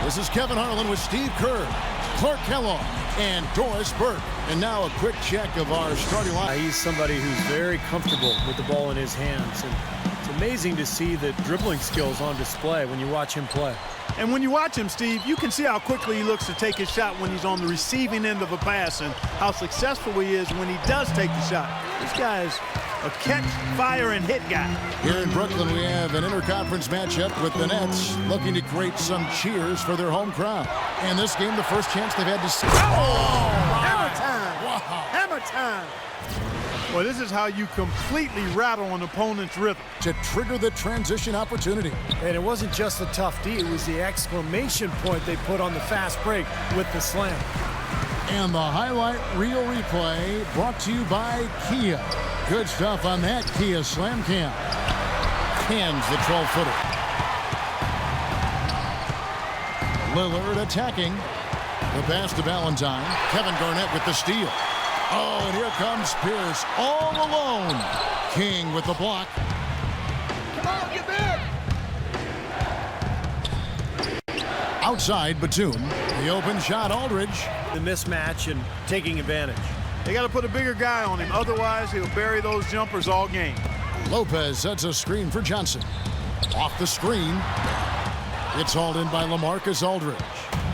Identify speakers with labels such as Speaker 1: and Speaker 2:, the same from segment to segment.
Speaker 1: This is Kevin Harlan with Steve Kerr, Clark Kellogg, and Doris Burke. And now a quick check of our starting line.
Speaker 2: He's somebody who's very comfortable with the ball in his hands. And it's amazing to see the dribbling skills on display when you watch him play.
Speaker 3: And when you watch him, Steve, you can see how quickly he looks to take his shot when he's on the receiving end of a pass and how successful he is when he does take the shot. This guy is a catch, fire, and hit guy.
Speaker 1: Here in Brooklyn, we have an interconference matchup with the Nets looking to create some cheers for their home crowd. And this game, the first chance they've had to see.
Speaker 3: Hammer time!
Speaker 1: Wow.
Speaker 3: Hammer time! Well, this is how you completely rattle an opponent's rhythm.
Speaker 1: To trigger the transition opportunity.
Speaker 2: And it wasn't just the tough D, it was the exclamation point they put on the fast break with the slam.
Speaker 1: And the highlight reel replay brought to you by Kia. Good stuff on that Kia Slam Cam. Cans the 12-footer. Lillard attacking. The pass to Valentine. Kevin Garnett with the steal. Oh, and here comes Pierce all alone. King with the block.
Speaker 3: Come on, get there!
Speaker 1: Outside Batum. The open shot, Aldridge.
Speaker 2: The mismatch and taking advantage.
Speaker 3: They got to put a bigger guy on him. Otherwise, he'll bury those jumpers all game.
Speaker 1: Lopez sets a screen for Johnson. Off the screen. It's hauled in by LaMarcus Aldridge.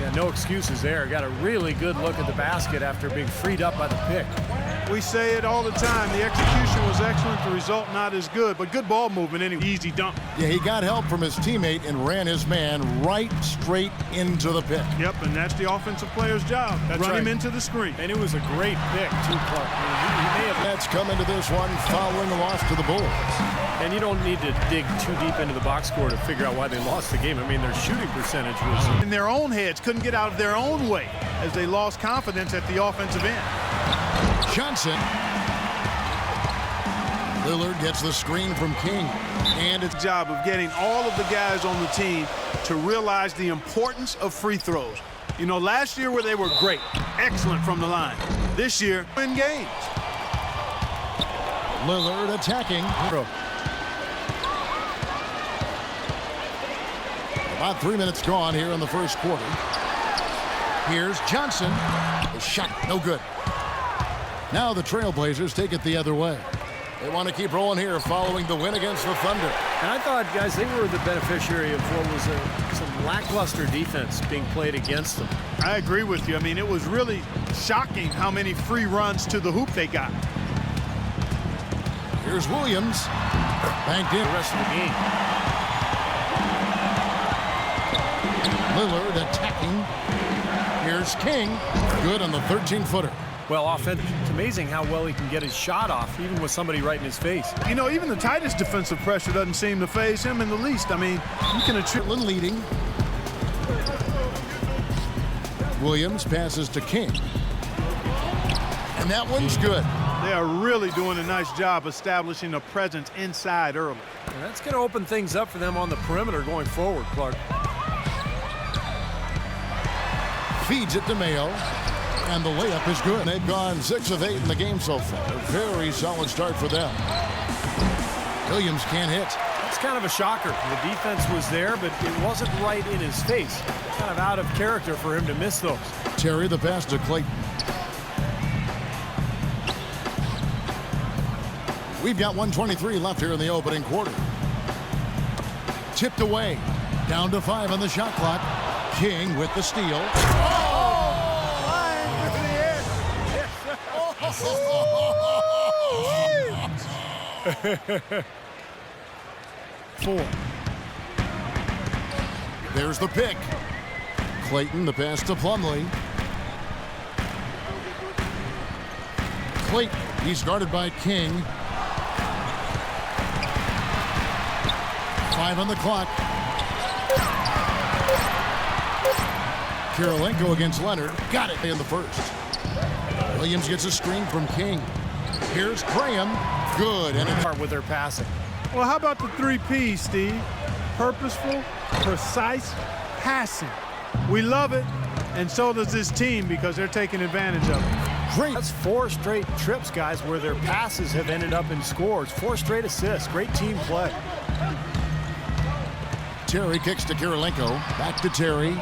Speaker 2: Yeah, no excuses there. Got a really good look at the basket after being freed up by the pick.
Speaker 3: We say it all the time. The execution was excellent. The result not as good, but good ball movement anyway. Easy dunk.
Speaker 1: Yeah, he got help from his teammate and ran his man right straight into the pick.
Speaker 3: Yep, and that's the offensive player's job. Run him into the screen.
Speaker 2: And it was a great pick, too, Clark. I mean, he may have...
Speaker 1: Nets come into this one following the loss to the Bulls.
Speaker 2: And you don't need to dig too deep into the box score to figure out why they lost the game. I mean, their shooting percentage was...
Speaker 3: In their own heads, couldn't get out of their own way as they lost confidence at the offensive end.
Speaker 1: Johnson. Lillard gets the screen from King. And it's
Speaker 3: job of getting all of the guys on the team to realize the importance of free throws. You know, last year where they were great, excellent from the line. This year, win games.
Speaker 1: Lillard attacking. About 3 minutes gone here in the first quarter. Here's Johnson. The shot, no good. Now the Trailblazers take it the other way. They want to keep rolling here following the win against the Thunder.
Speaker 2: And I thought, guys, they were the beneficiary of what was some lackluster defense being played against them.
Speaker 3: I agree with you. I mean, it was really shocking how many free runs to the hoop they got.
Speaker 1: Here's Williams. Banked in.
Speaker 2: The rest of the game.
Speaker 1: Lillard attacking. Here's King. Good on the 13-footer.
Speaker 2: Well, offense, it's amazing how well he can get his shot off, even with somebody right in his face.
Speaker 3: You know, even the tightest defensive pressure doesn't seem to faze him in the least. I mean, you can attribute
Speaker 1: leading. Williams passes to King. And that one's good.
Speaker 3: They are really doing a nice job establishing a presence inside early.
Speaker 2: And that's going to open things up for them on the perimeter going forward, Clark.
Speaker 1: Feeds it to Mayo. And the layup is good. They've gone 6 of 8 in the game so far. A very solid start for them. Williams can't hit.
Speaker 2: That's kind of a shocker. The defense was there, but it wasn't right in his face. Kind of out of character for him to miss those.
Speaker 1: Terry, the pass to Clayton. We've got 1:23 left here in the opening quarter. Tipped away. Down to 5 on the shot clock. King with the steal. Four. There's the pick. Clayton, the pass to Plumlee. Clayton, he's guarded by King. 5 on the clock. Kirilenko against Leonard. Got it in the first. Williams gets a screen from King. Here's Graham. Good. And
Speaker 2: part with their passing.
Speaker 3: Well, how about the 3 P's, Steve? Purposeful, precise, passing. We love it, and so does this team because they're taking advantage of it.
Speaker 1: Great.
Speaker 2: That's 4 straight trips, guys, where their passes have ended up in scores. 4 straight assists. Great team play.
Speaker 1: Terry kicks to Kirilenko. Back to Terry.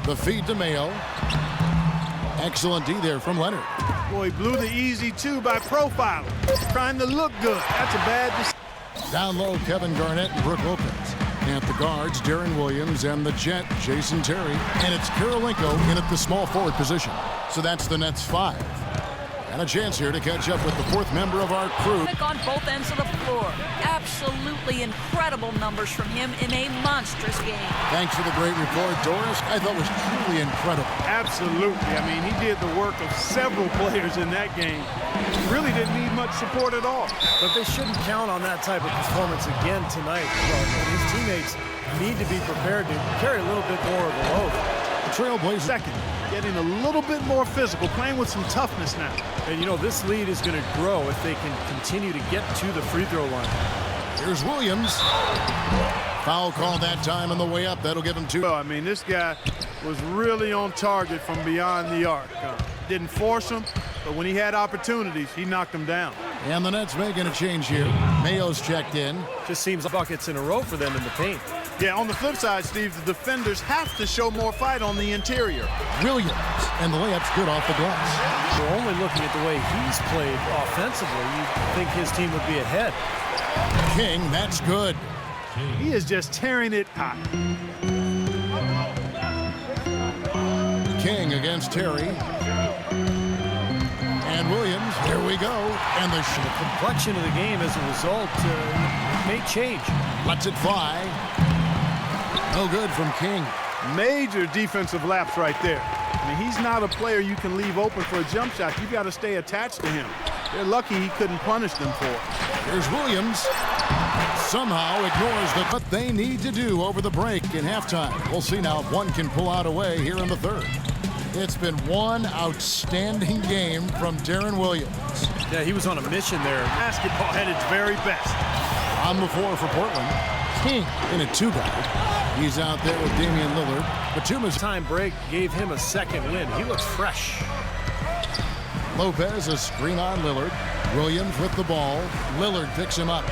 Speaker 1: The feed to Mayo. Excellent D there from Leonard.
Speaker 3: Boy, he blew the easy two by profiling. Trying to look good. That's a bad decision.
Speaker 1: Down low, Kevin Garnett and Brook Lopez. At the guards, Darren Williams and the Jet, Jason Terry. And it's Kirilenko in at the small forward position. So that's the Nets 5. And a chance here to catch up with the fourth member of our crew.
Speaker 4: On both ends of the floor. Absolutely incredible numbers from him in a monstrous game.
Speaker 1: Thanks for the great report, Doris. I thought it was truly incredible.
Speaker 3: Absolutely. I mean, he did the work of several players in that game. Really didn't need much support at all.
Speaker 2: But they shouldn't count on that type of performance again tonight. His teammates need to be prepared to carry a little bit more of a load.
Speaker 1: The Trailblazers
Speaker 3: Second, getting a little bit more physical, playing with some toughness now.
Speaker 2: And you know, this lead is going to grow if they can continue to get to the free throw line.
Speaker 1: Here's Williams. Foul call that time on the way up. That'll give him 2.
Speaker 3: Well, I mean, this guy was really on target from beyond the arc. Didn't force him, but when he had opportunities, he knocked them down.
Speaker 1: And the Nets making a change here. Mayo's checked in.
Speaker 2: Just seems like buckets in a row for them in the paint.
Speaker 3: Yeah, on the flip side, Steve, the defenders have to show more fight on the interior.
Speaker 1: Williams. And the layup's good off the glass.
Speaker 2: We're only looking at the way he's played offensively. You'd think his team would be ahead.
Speaker 1: King, that's good.
Speaker 3: He is just tearing it hot.
Speaker 1: King against Terry. And Williams, here we go. And the
Speaker 2: Complexion of the game as a result may change.
Speaker 1: lets it fly. No good from King.
Speaker 3: Major defensive lapse right there. I mean, he's not a player you can leave open for a jump shot. You got to stay attached to him. They're lucky he couldn't punish them for it.
Speaker 1: Here's Williams. Somehow ignores what they need to do over the break in halftime. We'll see now if one can pull out away here in the third. It's been one outstanding game from Darren Williams.
Speaker 2: Yeah, he was on a mission there.
Speaker 3: Basketball at its very best.
Speaker 1: On the floor for Portland. King in a 2-guard. He's out there with Damian Lillard. Batuma's
Speaker 2: Time break gave him a second win. He looks fresh.
Speaker 1: Lopez, a screen on Lillard. Williams with the ball. Lillard picks him up.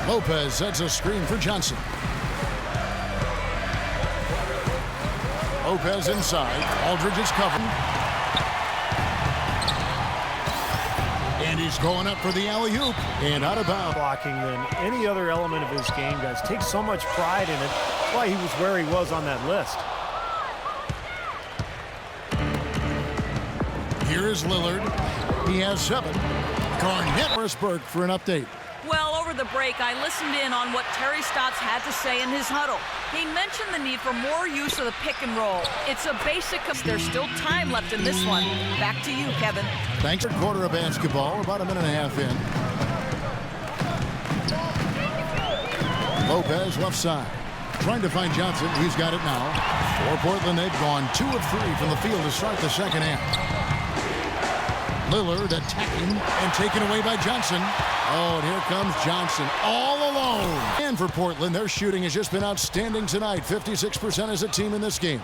Speaker 1: Lopez sets a screen for Johnson. Lopez inside. Aldridge is covered. And he's going up for the alley-oop. And out of bounds.
Speaker 2: Blocking than any other element of his game, guys. Takes so much pride in it. That's why he was where he was on that list.
Speaker 1: Here is Lillard. He has 7. Garnett. Burke for an update.
Speaker 4: Well, over the break, I listened in on what Terry Stotts had to say in his huddle. He mentioned the need for more use of the pick and roll. It's a basic. There's still time left in this one. Back to you, Kevin.
Speaker 1: Thanks. Quarter of basketball, about a minute and a half in. Lopez left side. Trying to find Johnson. He's got it now. For Portland, they've gone 2 of 3 from the field to start the second half. Lillard attacking and taken away by Johnson. Oh, and here comes Johnson all alone. And for Portland, their shooting has just been outstanding tonight. 56% as a team in this game.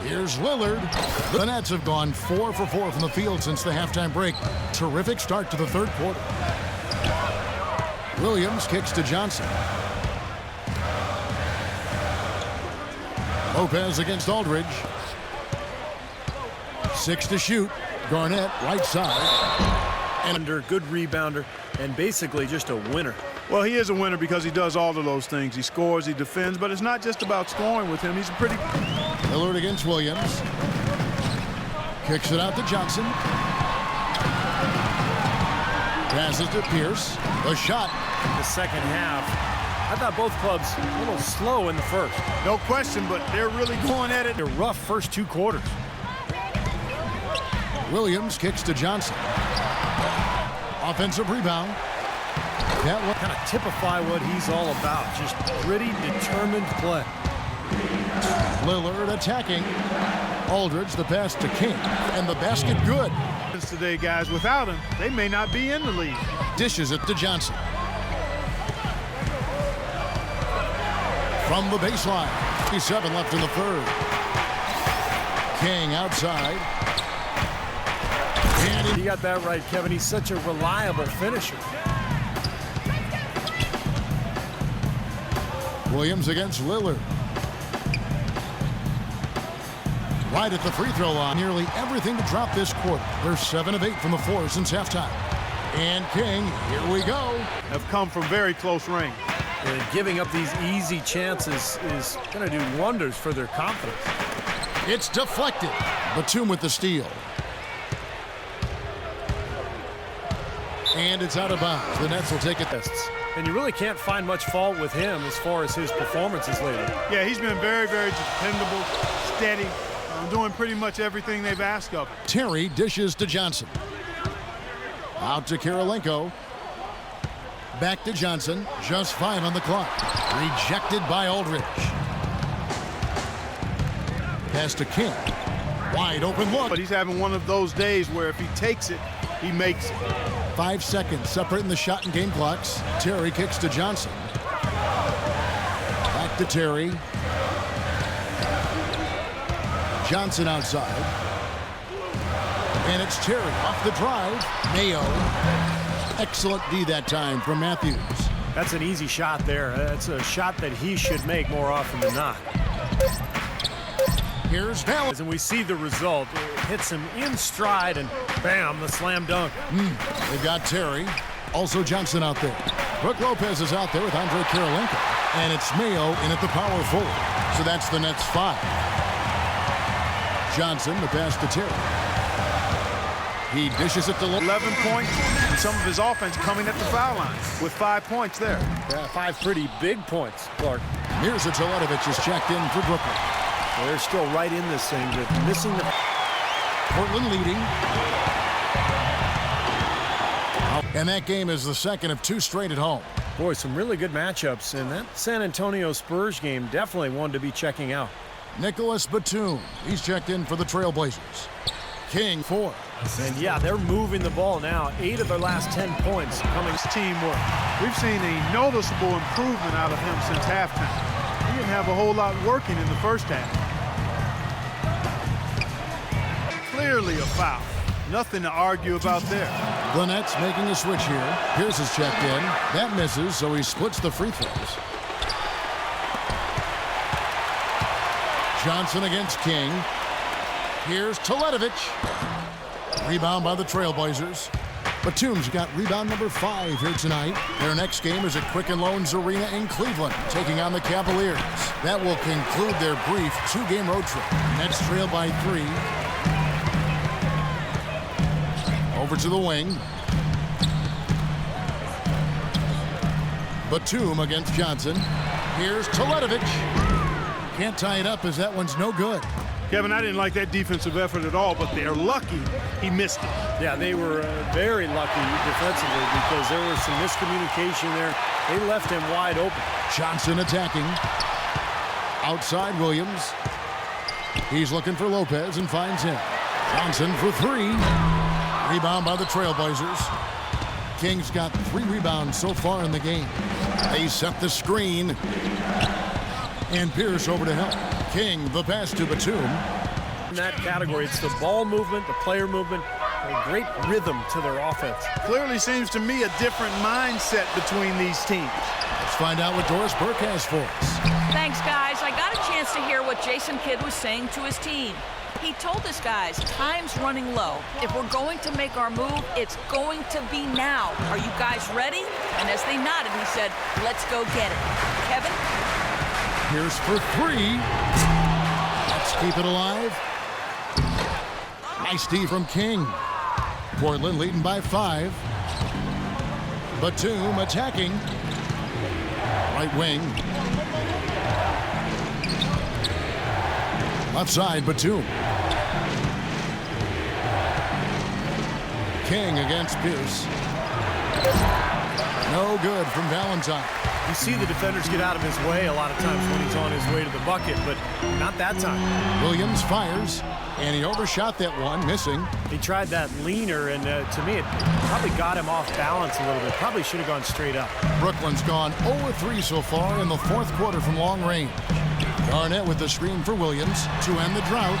Speaker 1: Here's Lillard. The Nets have gone 4 for 4 from the field since the halftime break. Terrific start to the third quarter. Williams kicks to Johnson. Lopez against Aldridge. 6 to shoot. Garnett, right side.
Speaker 2: And under good rebounder and basically just a winner.
Speaker 3: Well, he is a winner because he does all of those things. He scores, he defends, but it's not just about scoring with him. He's a pretty...
Speaker 1: Lillard against Williams. Kicks it out to Johnson. Passes to Pierce. The shot.
Speaker 2: The second half, I thought both clubs a little slow in the first.
Speaker 3: No question, but they're really going at it.
Speaker 2: A rough first 2 quarters.
Speaker 1: Williams kicks to Johnson. Offensive rebound. That one.
Speaker 2: Kind of typify what he's all about. Just gritty, determined play.
Speaker 1: Lillard attacking. Aldridge, the pass to King. And the basket good.
Speaker 3: Today, guys, without him, they may not be in the league.
Speaker 1: Dishes it to Johnson. From the baseline. 57 left in the third. King outside.
Speaker 2: You got that right, Kevin. He's such a reliable finisher.
Speaker 1: Williams against Lillard. Right at the free throw line. Nearly everything to drop this quarter. They're 7 of 8 from the floor since halftime. And King, here we go.
Speaker 3: Have come from very close range.
Speaker 2: And giving up these easy chances is going to do wonders for their confidence.
Speaker 1: It's deflected. Batum with the steal. And it's out of bounds. The Nets will take it.
Speaker 2: And you really can't find much fault with him as far as his performances lately.
Speaker 3: Yeah, he's been very, very dependable, steady, doing pretty much everything they've asked of him.
Speaker 1: Terry dishes to Johnson. Out to Kirilenko. Back to Johnson. Just 5 on the clock. Rejected by Aldridge. Pass to King. Wide open look.
Speaker 3: But he's having one of those days where if he takes it, he makes it.
Speaker 1: 5 seconds separating the shot and game clocks. Terry kicks to Johnson. Back to Terry. Johnson outside. And it's Terry off the drive. Mayo. Excellent D that time from Matthews.
Speaker 2: That's an easy shot there. That's a shot that he should make more often than not.
Speaker 1: Here's Valentine.
Speaker 2: And we see the result. It hits him in stride, and bam, the slam dunk.
Speaker 1: They've got Terry. Also Johnson out there. Brook Lopez is out there with Andre Kirilenko. And it's Mayo in at the power forward. So that's the Nets 5. Johnson, the pass to Terry. He dishes it to
Speaker 3: 11 points, and some of his offense coming at the foul line with 5 points there.
Speaker 2: Yeah, 5 pretty big points, Clark.
Speaker 1: Here's Teletovic is checked in for Brooklyn.
Speaker 2: Well, they're still right in this thing, but missing the...
Speaker 1: Portland leading. And that game is the second of 2 straight at home.
Speaker 2: Boy, some really good matchups, and that San Antonio Spurs game definitely one to be checking out.
Speaker 1: Nicholas Batum, he's checked in for the Trailblazers. King 4.
Speaker 2: And yeah, they're moving the ball now. 8 of their last 10 points coming.
Speaker 3: Teamwork. We've seen a noticeable improvement out of him since halftime. He didn't have a whole lot working in the first half. Clearly a foul. Nothing to argue about there.
Speaker 1: The Nets making a switch here. Pierce is checked in. That misses, so he splits the free throws. Johnson against King. Here's Teletovic. Rebound by the Trailblazers. Batum's got rebound number 5 here tonight. Their next game is at Quicken Loans Arena in Cleveland, taking on the Cavaliers. That will conclude their brief 2-game road trip. Nets trail by 3. Over to the wing. Batum against Johnson. Here's Teletovic. Can't tie it up as that one's no good.
Speaker 3: Kevin, I didn't like that defensive effort at all, but they're lucky he missed it.
Speaker 2: Yeah, they were very lucky defensively because there was some miscommunication there. They left him wide open.
Speaker 1: Johnson attacking. Outside Williams. He's looking for Lopez and finds him. Johnson for 3. Rebound by the Trailblazers. King's got 3 rebounds so far in the game. They set the screen. And Pierce over to help. King, the pass to Batum.
Speaker 2: In that category, it's the ball movement, the player movement, a great rhythm to their offense.
Speaker 3: Clearly seems to me a different mindset between these teams.
Speaker 1: Let's find out what Doris Burke has for us.
Speaker 4: Thanks, guys. I got a chance to hear what Jason Kidd was saying to his team. He told us guys, time's running low. If we're going to make our move, it's going to be now. Are you guys ready? And as they nodded, he said, let's go get it. Kevin?
Speaker 1: Here's for 3. Let's keep it alive. Nice D from King. Portland leading by 5. Batum attacking. Right wing. Left side, Batum. King against Pierce. No good from Valentine.
Speaker 2: You see the defenders get out of his way a lot of times when he's on his way to the bucket, but not that time.
Speaker 1: Williams fires, and he overshot that one, missing.
Speaker 2: He tried that leaner, and to me, it probably got him off balance a little bit. Probably should have gone straight up. Brooklyn's
Speaker 1: gone 0-3 so far in the 4th quarter from long range. Garnett with the screen for Williams to end the drought.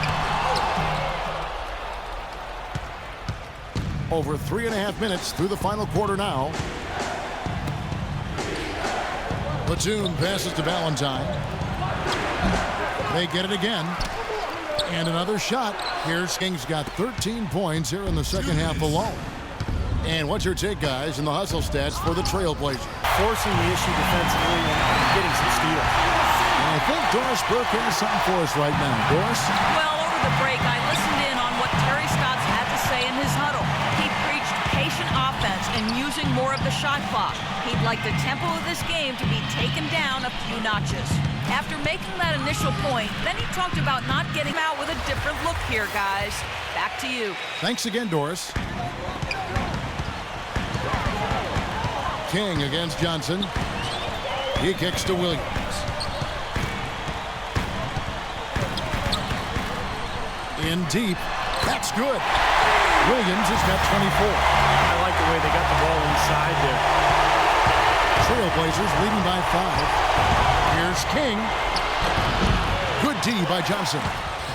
Speaker 1: Over 3.5 minutes through the final quarter now. Platoon passes to Valentine. They get it again. And another shot. Here's King's got 13 points here in the second half alone. And what's your take, guys, in the hustle stats for the Trailblazers?
Speaker 2: Forcing the issue defensively and getting some steals.
Speaker 1: And I think Doris Burke has something for us right now. Doris?
Speaker 4: Well, over the break, I listened in on what Terry Stotts had to say in his huddle. He preached patient offense and using more of the shot clock. He'd like the tempo of this game to be taken down a few notches. After making that initial point, then he talked about not getting out with a different look here, guys. Back to you.
Speaker 1: Thanks again, Doris. King against Johnson. He kicks to Williams. In deep. That's good. Williams has got 24.
Speaker 2: I like the way they got the ball inside there.
Speaker 1: Trailblazers leading by 5. Here's King. Good D by Johnson.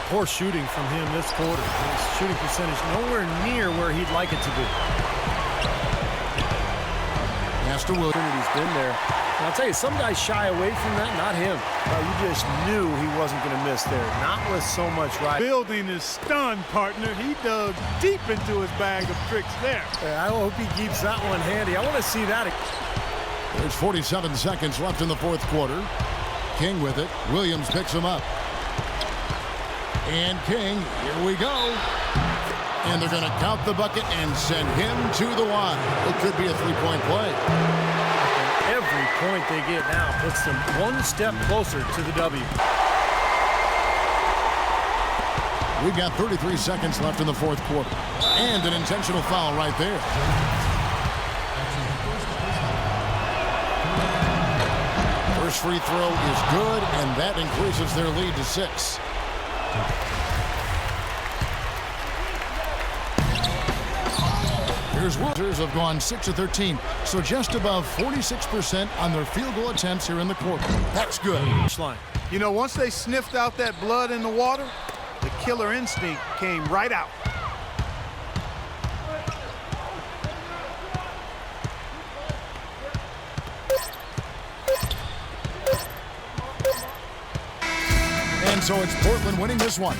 Speaker 2: Poor shooting from him this quarter. His shooting percentage nowhere near where he'd like it to be.
Speaker 1: Master Williams.
Speaker 2: He's been there. And I'll tell you, some guys shy away from that, not him.
Speaker 3: Well, you just knew he wasn't going to miss there. Not with so much right. Building is stunned, partner. He dug deep into his bag of tricks there.
Speaker 2: I hope he keeps that one handy. I want to see that.
Speaker 1: There's 47 seconds left in the fourth quarter. King with it. Williams picks him up. And King, here we go. And they're going to count the bucket and send him to the line. It could be a three-point play.
Speaker 2: Every point they get now puts them one step closer to the W.
Speaker 1: We've got 33 seconds left in the fourth quarter. And an intentional foul right there. First free throw is good, and that increases their lead to 6. Here's Williams have gone 6 of 13, so just above 46% on their field goal attempts here in the quarter. That's good.
Speaker 3: You know, once they sniffed out that blood in the water, the killer instinct came right out.
Speaker 1: And so it's Portland winning this one.